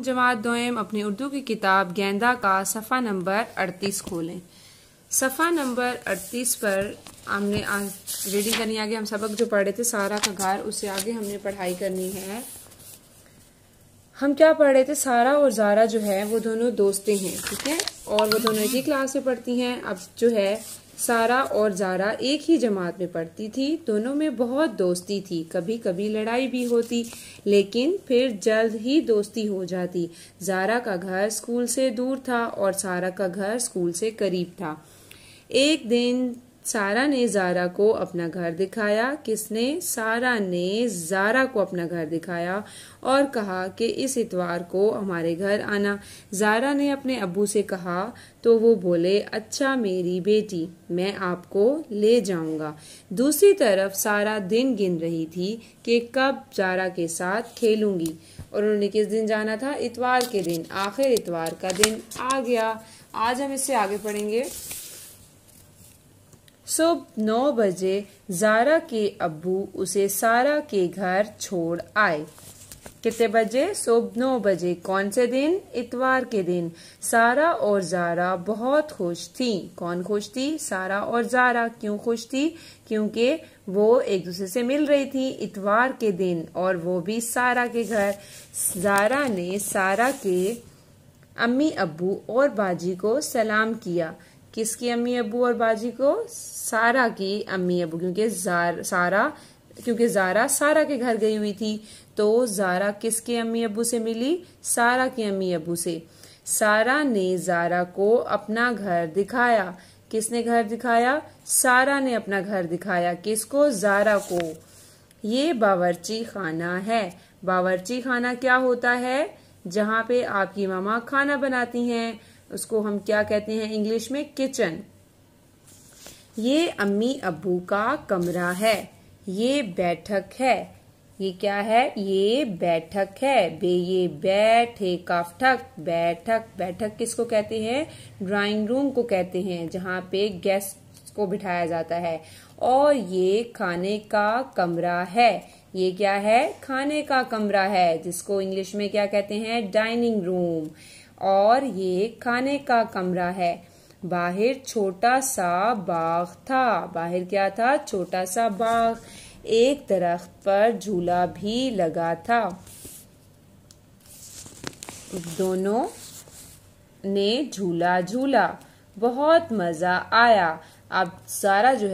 जमात दोयम अपनी उर्दू की किताब गेंदा का सफ़ा नंबर 38 खोलें। सफ़ा नंबर 38 पर हमने आज रीडिंग करनी आगे हम सबक जो पढ़े थे सारा का घर, उससे आगे हमने पढ़ाई करनी है। हम क्या पढ़ रहे थे, सारा और ज़ारा जो है वो दोनों दोस्तें हैं, ठीक है, और वो दोनों एक ही क्लास में पढ़ती हैं। अब जो है सारा और ज़ारा एक ही जमात में पढ़ती थी, दोनों में बहुत दोस्ती थी, कभी कभी लड़ाई भी होती लेकिन फिर जल्द ही दोस्ती हो जाती। ज़ारा का घर स्कूल से दूर था और सारा का घर स्कूल से करीब था। एक दिन सारा ने ज़ारा को अपना घर दिखाया। किसने? सारा ने ज़ारा को अपना घर दिखाया और कहा कि इस इतवार को हमारे घर आना। ज़ारा ने अपने अब्बू से कहा तो वो बोले, अच्छा मेरी बेटी, मैं आपको ले जाऊंगा। दूसरी तरफ सारा दिन गिन रही थी कि कब ज़ारा के साथ खेलूंगी, और उन्होंने किस दिन जाना था? इतवार के दिन। आखिर इतवार का दिन आ गया। आज हम इससे आगे पढ़ेंगे। सुबह 9 बजे ज़ारा के अब्बू उसे सारा के घर छोड़ आए। कितने बजे? सुबह 9 बजे। कौन से दिन? इतवार के दिन। सारा और ज़ारा बहुत खुश थी। कौन खुश थी? सारा और ज़ारा। क्यों खुश थी? क्योंकि वो एक दूसरे से मिल रही थी इतवार के दिन, और वो भी सारा के घर। ज़ारा ने सारा के अम्मी अब्बू और बाजी को सलाम किया। किसकी अम्मी अब्बू और बाजी को? सारा की अम्मी अब्बू, क्योंकि ज़ारा सारा के घर गई हुई थी, तो ज़ारा किसके अम्मी अब्बू से मिली? सारा के अम्मी अब्बू से। सारा ने ज़ारा को अपना घर दिखाया। किसने घर दिखाया? सारा ने अपना घर दिखाया। किसको? ज़ारा को। ये बावर्ची खाना है। बावर्ची खाना क्या होता है? जहाँ पे आपकी मामा खाना बनाती हैं, उसको हम क्या कहते हैं इंग्लिश में? किचन। ये अम्मी अब्बू का कमरा है। ये बैठक है। ये क्या है? ये बैठक है। ये बैठे काफठक, बैठक। बैठक किसको कहते हैं? ड्राइंग रूम को कहते हैं, जहाँ पे गेस्ट को बिठाया जाता है। और ये खाने का कमरा है। ये क्या है? खाने का कमरा है, जिसको इंग्लिश में क्या कहते हैं? Dining room. और ये खाने का कमरा है। बाहर छोटा सा बाग था। बाहर क्या था? छोटा सा बाग। एक दरख्त पर झूला भी लगा था। दोनों ने झूला झूला, बहुत मजा आया। अब ज़ारा जो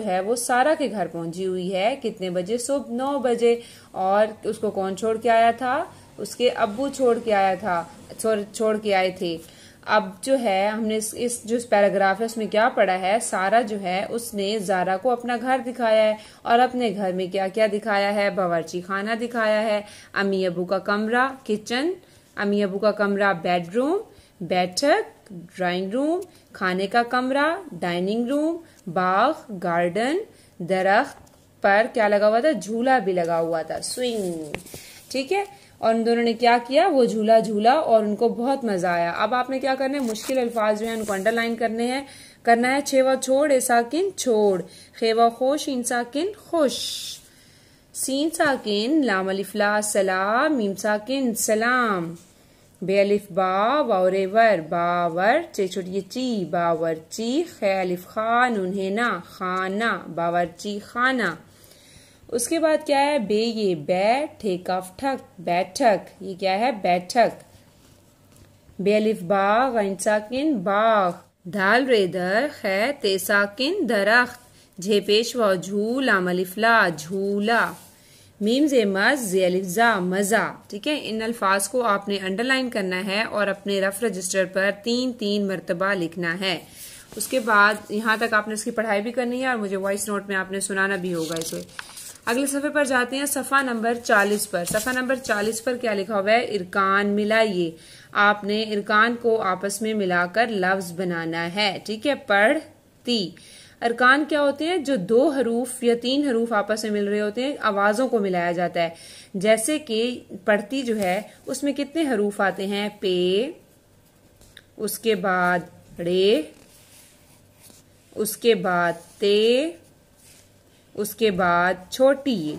है वो सारा के घर पहुंची हुई है। कितने बजे? सुबह 9 बजे। और उसको कौन छोड़ के आया था? उसके अब्बू छोड़ के आए थे। अब जो है हमने इस जो पैराग्राफ है उसमें क्या पढ़ा है? सारा जो है उसने ज़ारा को अपना घर दिखाया है, और अपने घर में क्या क्या दिखाया है? बावर्ची खाना दिखाया है। अम्मी अब्बू का कमरा किचन, अम्मी अब्बू का कमरा बेडरूम, बैठक ड्राइंग रूम, खाने का कमरा डाइनिंग रूम, बाग गार्डन, दरख्त पर क्या लगा हुआ था? झूला भी लगा हुआ था, स्विंग। ठीक है, और उन दोनों ने क्या किया? वो झूला झूला और उनको बहुत मजा आया। अब आपने क्या करना है? मुश्किल अल्फाज जो है उनको अंडरलाइन करना है। छेवा छोड़ ए साकिन छोड़, खेवा खोश इन साकिन खुश, सीन साकिन लाम अलिफ ला सलाम, मीम साकिन सलाम, बे अलिफ बा वावरे वर बावर, चे छोटी ची बावरची, खे अलिफ खा नून है ना खाना, बावरची खाना। उसके बाद क्या है? बे ये बैठे काफठक बैठक। ये क्या है? बैठक। बे अलिफ बा गैन साकिन बाग, दाल रेदर खे ते साकिन दरख्त, झे पेशवा झू लाम अलिफ ला झूला, मीम जे मज जे अलिफ जा मजा। ठीक है, इन अल्फाज को आपने अंडरलाइन करना है और अपने रफ रजिस्टर पर 3-3 मरतबा लिखना है। उसके बाद यहाँ तक आपने इसकी पढ़ाई भी करनी है और मुझे वॉइस नोट में आपने सुनाना भी होगा इसे। अगले सफ़े पर जाते हैं, सफ़ा नंबर 40 पर। सफ़ा नंबर 40 पर क्या लिखा हुआ है? इरकान मिलाइए। आपने इरकान को आपस में मिलाकर लफ्ज बनाना है। ठीक है, पढ़ती। अरकान क्या होते हैं? जो 2 हरूफ या 3 हरूफ आपस में मिल रहे होते हैं, आवाजों को मिलाया जाता है। जैसे कि पढ़ती जो है उसमें कितने हरूफ आते हैं? पे, उसके बाद रे, उसके बाद ते, उसके बाद छोटी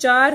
4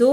2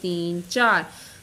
3 4.